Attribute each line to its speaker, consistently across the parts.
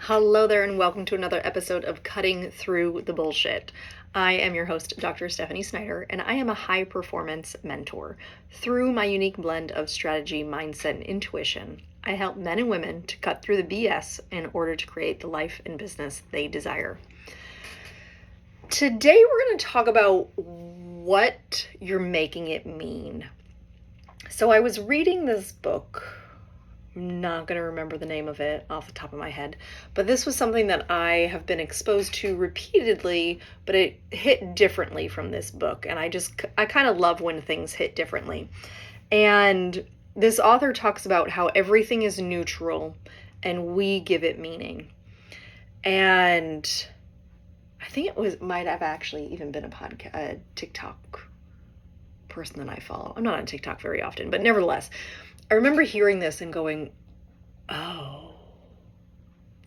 Speaker 1: Hello there, and welcome to another episode of Cutting Through the Bullshit. I am your host, Dr. Stephanie Snyder, and I am a high performance mentor. Through my unique blend of strategy, mindset, and intuition, I help men and women to cut through the BS in order to create the life and business they desire. Today, we're going to talk about what you're making it mean. So, I was reading this book. I'm not going to remember the name of it off the top of my head, but this was something that I have been exposed to repeatedly, but it hit differently from this book. And I kind of love when things hit differently. And this author talks about how everything is neutral and we give it meaning. And I think might have actually even been a TikTok person that I follow. I'm not on TikTok very often, but nevertheless, I remember hearing this and going, oh,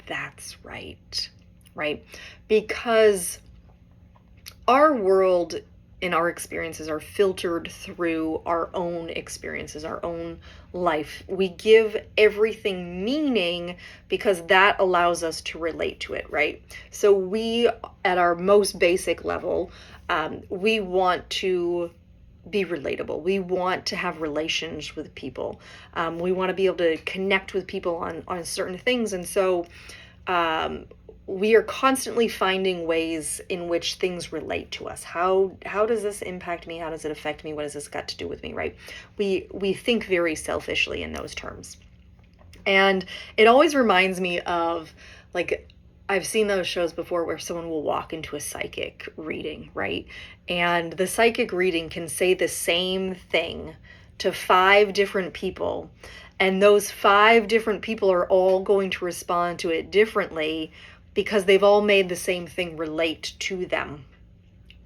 Speaker 1: that's right? Because our world and our experiences are filtered through our own experiences, our own life. We give everything meaning because that allows us to relate to it, right? So we, at our most basic level, we want to be relatable. We want to have relations with people. We want to be able to connect with people on certain things. And so we are constantly finding ways in which things relate to us. How does this impact me? How does it affect me? What has this got to do with me, right? We think very selfishly in those terms. And it always reminds me of, like, I've seen those shows before where someone will walk into a psychic reading, right? And the psychic reading can say the same thing to 5 different people. And those 5 different people are all going to respond to it differently because they've all made the same thing relate to them,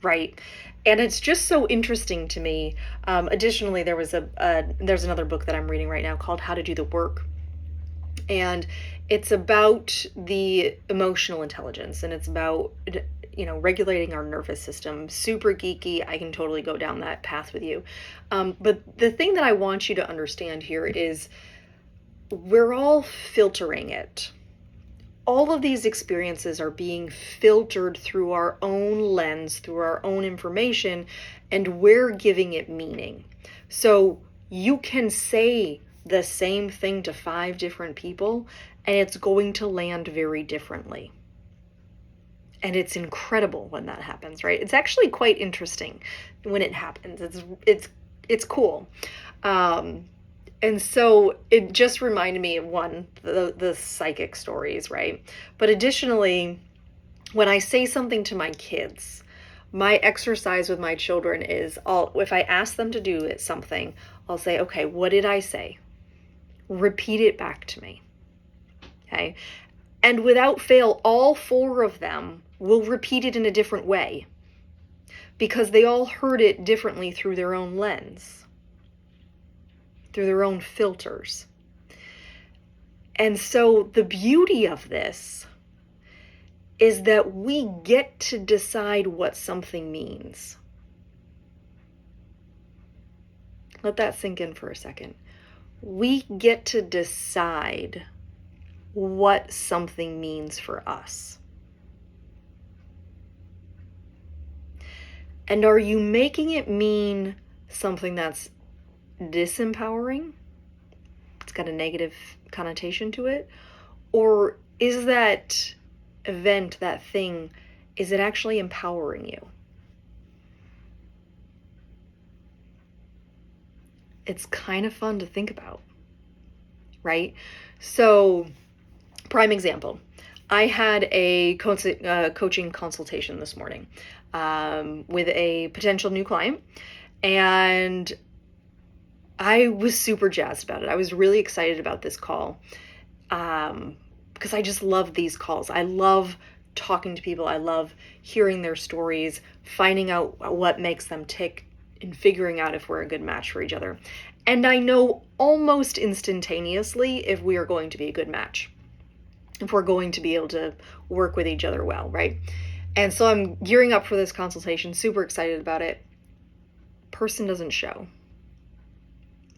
Speaker 1: right? And it's just so interesting to me. Additionally, there's another book that I'm reading right now called How to Do the Work. And it's about the emotional intelligence, and it's about, regulating our nervous system. Super geeky. I can totally go down that path with you. But the thing that I want you to understand here is we're all filtering it. All of these experiences are being filtered through our own lens, through our own information, and we're giving it meaning. So you can say the same thing to 5 different people, and it's going to land very differently. And it's incredible when that happens, right? It's actually quite interesting when it happens. It's cool. And so it just reminded me of the psychic stories, right? But additionally, when I say something to my kids, my exercise with my children is, if I ask them to do something, I'll say, okay, what did I say? Repeat it back to me. Okay? And without fail, all 4 of them will repeat it in a different way because they all heard it differently through their own lens, through their own filters. And so the beauty of this is that we get to decide what something means. Let that sink in for a second. We get to decide what something means for us. And are you making it mean something that's disempowering? It's got a negative connotation to it. Or is that event, that thing, is it actually empowering you? It's kind of fun to think about, right? So, prime example, I had a coaching consultation this morning with a potential new client, and I was super jazzed about it. I was really excited about this call because I just love these calls. I love talking to people. I love hearing their stories, finding out what makes them tick, and figuring out if we're a good match for each other. And I know almost instantaneously if we are going to be a good match, if we're going to be able to work with each other well, right? And so I'm gearing up for this consultation, super excited about it. Person doesn't show.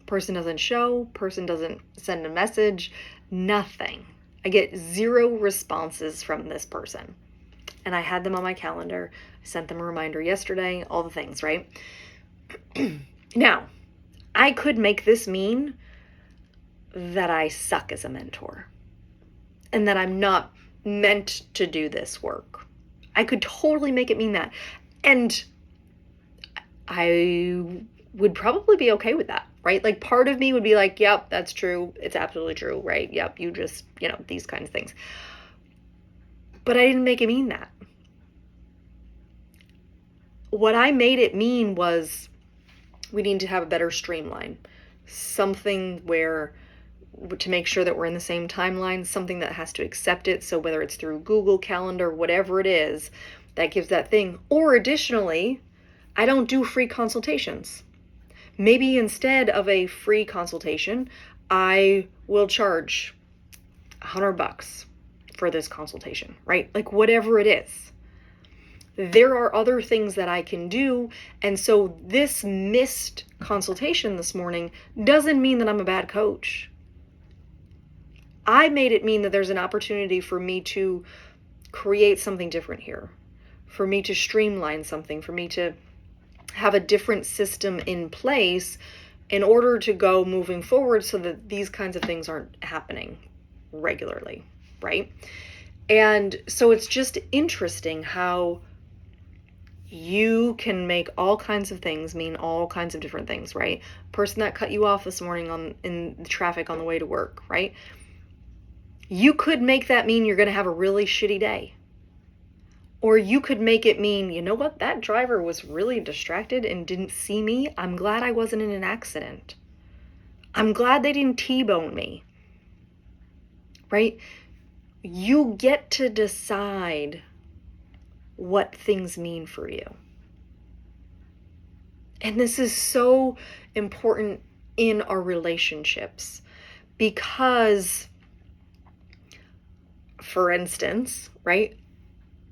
Speaker 1: Person doesn't send a message, nothing. I get 0 responses from this person. And I had them on my calendar. I sent them a reminder yesterday, all the things, right? Now, I could make this mean that I suck as a mentor and that I'm not meant to do this work. I could totally make it mean that. And I would probably be okay with that, right? Like part of me would be like, yep, that's true. It's absolutely true, right? Yep, you just, these kinds of things. But I didn't make it mean that. What I made it mean was we need to have a better streamline. Something where, to make sure that we're in the same timeline, something that has to accept it. So whether it's through Google Calendar, whatever it is, that gives that thing. Or additionally, I don't do free consultations. Maybe instead of a free consultation, I will charge $100 for this consultation, right? Like whatever it is. There are other things that I can do. And so this missed consultation this morning doesn't mean that I'm a bad coach. I made it mean that there's an opportunity for me to create something different here, for me to streamline something, for me to have a different system in place in order to go moving forward so that these kinds of things aren't happening regularly, right? And so it's just interesting how you can make all kinds of things mean all kinds of different things, right? Person that cut you off this morning in the traffic on the way to work, right? You could make that mean you're going to have a really shitty day. Or you could make it mean, you know what, that driver was really distracted and didn't see me. I'm glad I wasn't in an accident. I'm glad they didn't T-bone me. Right? You get to decide what things mean for you. And this is so important in our relationships because, for instance, right?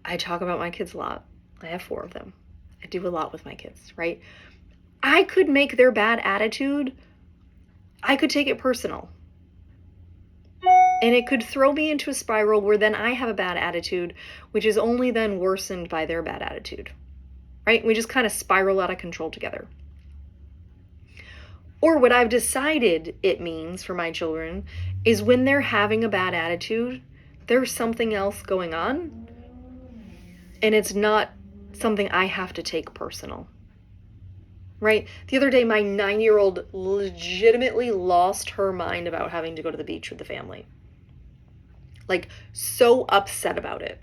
Speaker 1: I talk about my kids a lot. I have 4 of them. I do a lot with my kids, right? I could make their bad attitude, I could take it personal. And it could throw me into a spiral where then I have a bad attitude, which is only then worsened by their bad attitude, right? We just kind of spiral out of control together. Or what I've decided it means for my children is when they're having a bad attitude, there's something else going on. And it's not something I have to take personal, right? The other day, my 9-year-old legitimately lost her mind about having to go to the beach with the family. Like, so upset about it.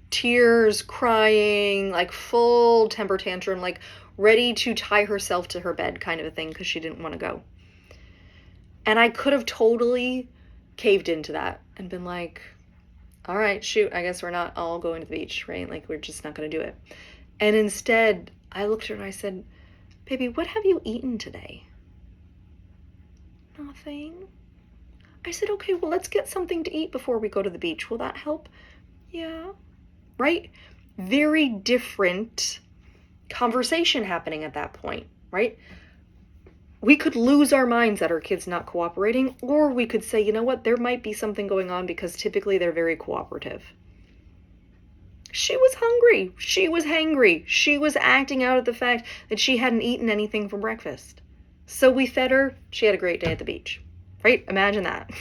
Speaker 1: Tears, crying, like full temper tantrum, like ready to tie herself to her bed kind of a thing because she didn't want to go. And I could have totally caved into that and been like, all right, shoot, I guess we're not all going to the beach, right? Like, we're just not going to do it. And instead, I looked at her and I said, baby, what have you eaten today? Nothing. I said, okay, well, let's get something to eat before we go to the beach. Will that help? Yeah. Right? Very different conversation happening at that point, right? We could lose our minds at our kids not cooperating, or we could say, you know what, there might be something going on because typically they're very cooperative. She was hungry. She was hangry. She was acting out of the fact that she hadn't eaten anything for breakfast. So we fed her. She had a great day at the beach, right? Imagine that.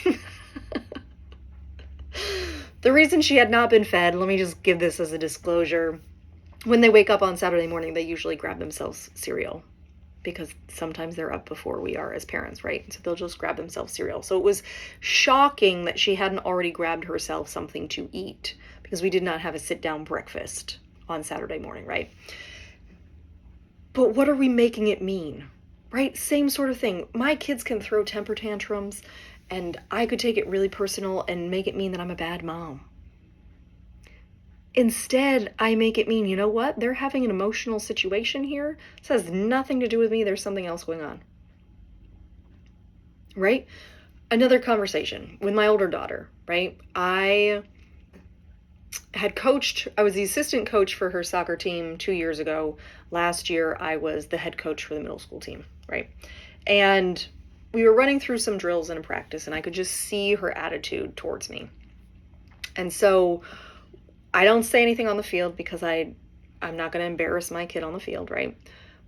Speaker 1: The reason she had not been fed, let me just give this as a disclosure. When they wake up on Saturday morning, they usually grab themselves cereal, because sometimes they're up before we are as parents, right? So they'll just grab themselves cereal. So it was shocking that she hadn't already grabbed herself something to eat, because we did not have a sit-down breakfast on Saturday morning, right? But what are we making it mean, right? Same sort of thing. My kids can throw temper tantrums, and I could take it really personal and make it mean that I'm a bad mom. Instead, I make it mean, you know what? They're having an emotional situation here. This has nothing to do with me. There's something else going on. Right? Another conversation with my older daughter, right? I was the assistant coach for her soccer team 2 years ago. Last year, I was the head coach for the middle school team, right? And we were running through some drills in a practice, and I could just see her attitude towards me. And so I don't say anything on the field because I'm not going to embarrass my kid on the field, right?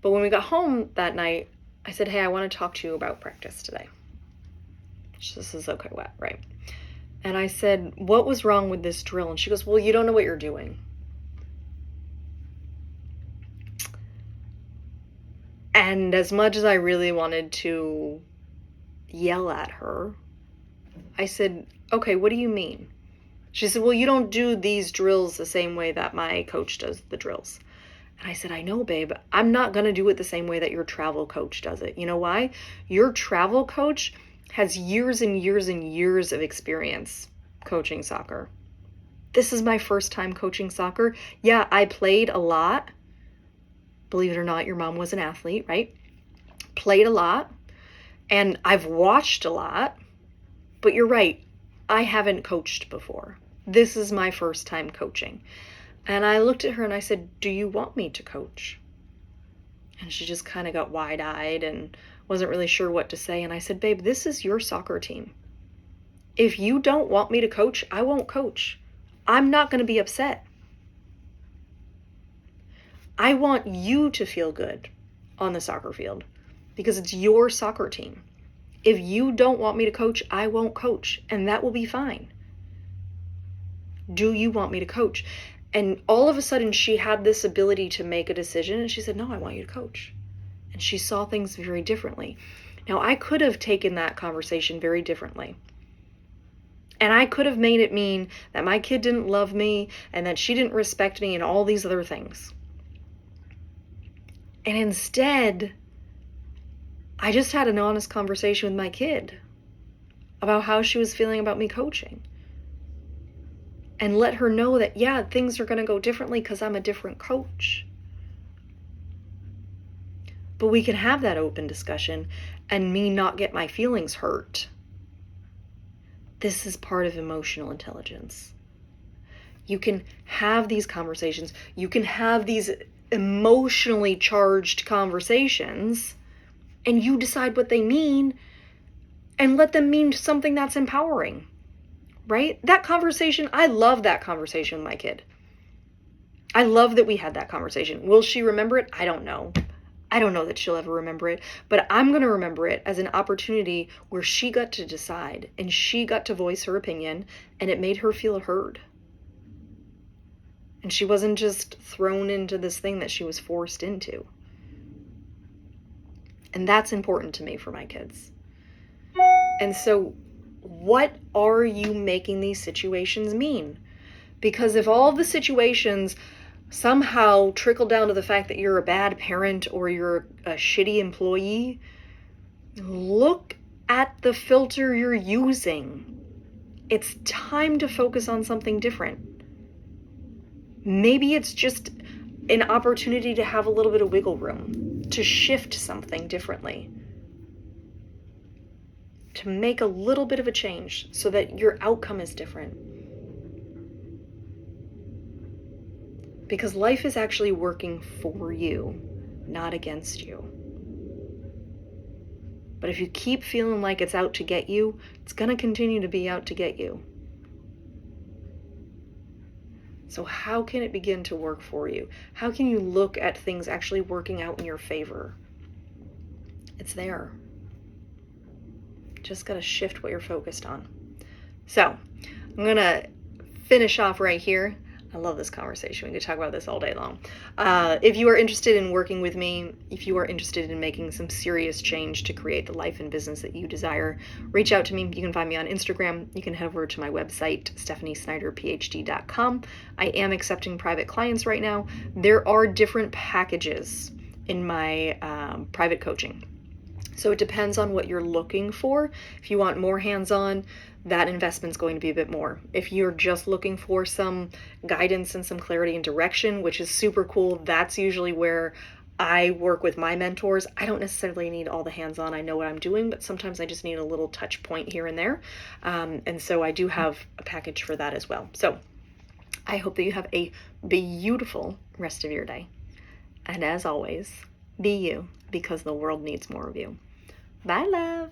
Speaker 1: But when we got home that night, I said, hey, I want to talk to you about practice today. She says, okay, what, right? And I said, what was wrong with this drill? And she goes, well, you don't know what you're doing. And as much as I really wanted to yell at her, I said, okay, what do you mean? She said, well, you don't do these drills the same way that my coach does the drills. And I said, I know, babe, I'm not going to do it the same way that your travel coach does it. You know why? Your travel coach has years and years and years of experience coaching soccer. This is my first time coaching soccer. Yeah, I played a lot. Believe it or not, your mom was an athlete, right? Played a lot. And I've watched a lot. But you're right, I haven't coached before. This is my first time coaching. And I looked at her and I said, do you want me to coach? And she just kind of got wide-eyed and wasn't really sure what to say. And I said, babe, this is your soccer team. If you don't want me to coach, I won't coach. I'm not going to be upset. I want you to feel good on the soccer field because it's your soccer team. If you don't want me to coach, I won't coach, and that will be fine. Do you want me to coach? And all of a sudden, she had this ability to make a decision, and she said, no, I want you to coach. And she saw things very differently. Now, I could have taken that conversation very differently. And I could have made it mean that my kid didn't love me and that she didn't respect me and all these other things. And instead, I just had an honest conversation with my kid about how she was feeling about me coaching. And let her know that, yeah, things are going to go differently because I'm a different coach. But we can have that open discussion and me not get my feelings hurt. This is part of emotional intelligence. You can have these conversations. You can have these emotionally charged conversations, and you decide what they mean and let them mean something that's empowering, right? That conversation, I love that conversation with my kid. I love that we had that conversation. Will she remember it? I don't know. I don't know that she'll ever remember it, but I'm going to remember it as an opportunity where she got to decide and she got to voice her opinion, and it made her feel heard. And she wasn't just thrown into this thing that she was forced into. And that's important to me for my kids. And so what are you making these situations mean? Because if all the situations somehow trickle down to the fact that you're a bad parent or you're a shitty employee, look at the filter you're using. It's time to focus on something different. Maybe it's just an opportunity to have a little bit of wiggle room, to shift something differently, to make a little bit of a change so that your outcome is different. Because life is actually working for you, not against you. But if you keep feeling like it's out to get you, it's going to continue to be out to get you. So how can it begin to work for you? How can you look at things actually working out in your favor? It's there. Just got to shift what you're focused on. So I'm going to finish off right here. I love this conversation. We could talk about this all day long. If you are interested in working with me, if you are interested in making some serious change to create the life and business that you desire, reach out to me. You can find me on Instagram. You can head over to my website, stephaniesnyderphd.com. I am accepting private clients right now. There are different packages in my private coaching. So it depends on what you're looking for. If you want more hands-on, that investment's going to be a bit more. If you're just looking for some guidance and some clarity and direction, which is super cool, that's usually where I work with my mentors. I don't necessarily need all the hands-on. I know what I'm doing, but sometimes I just need a little touch point here and there. And so I do have a package for that as well. So I hope that you have a beautiful rest of your day. And as always, be you, because the world needs more of you. Bye, love.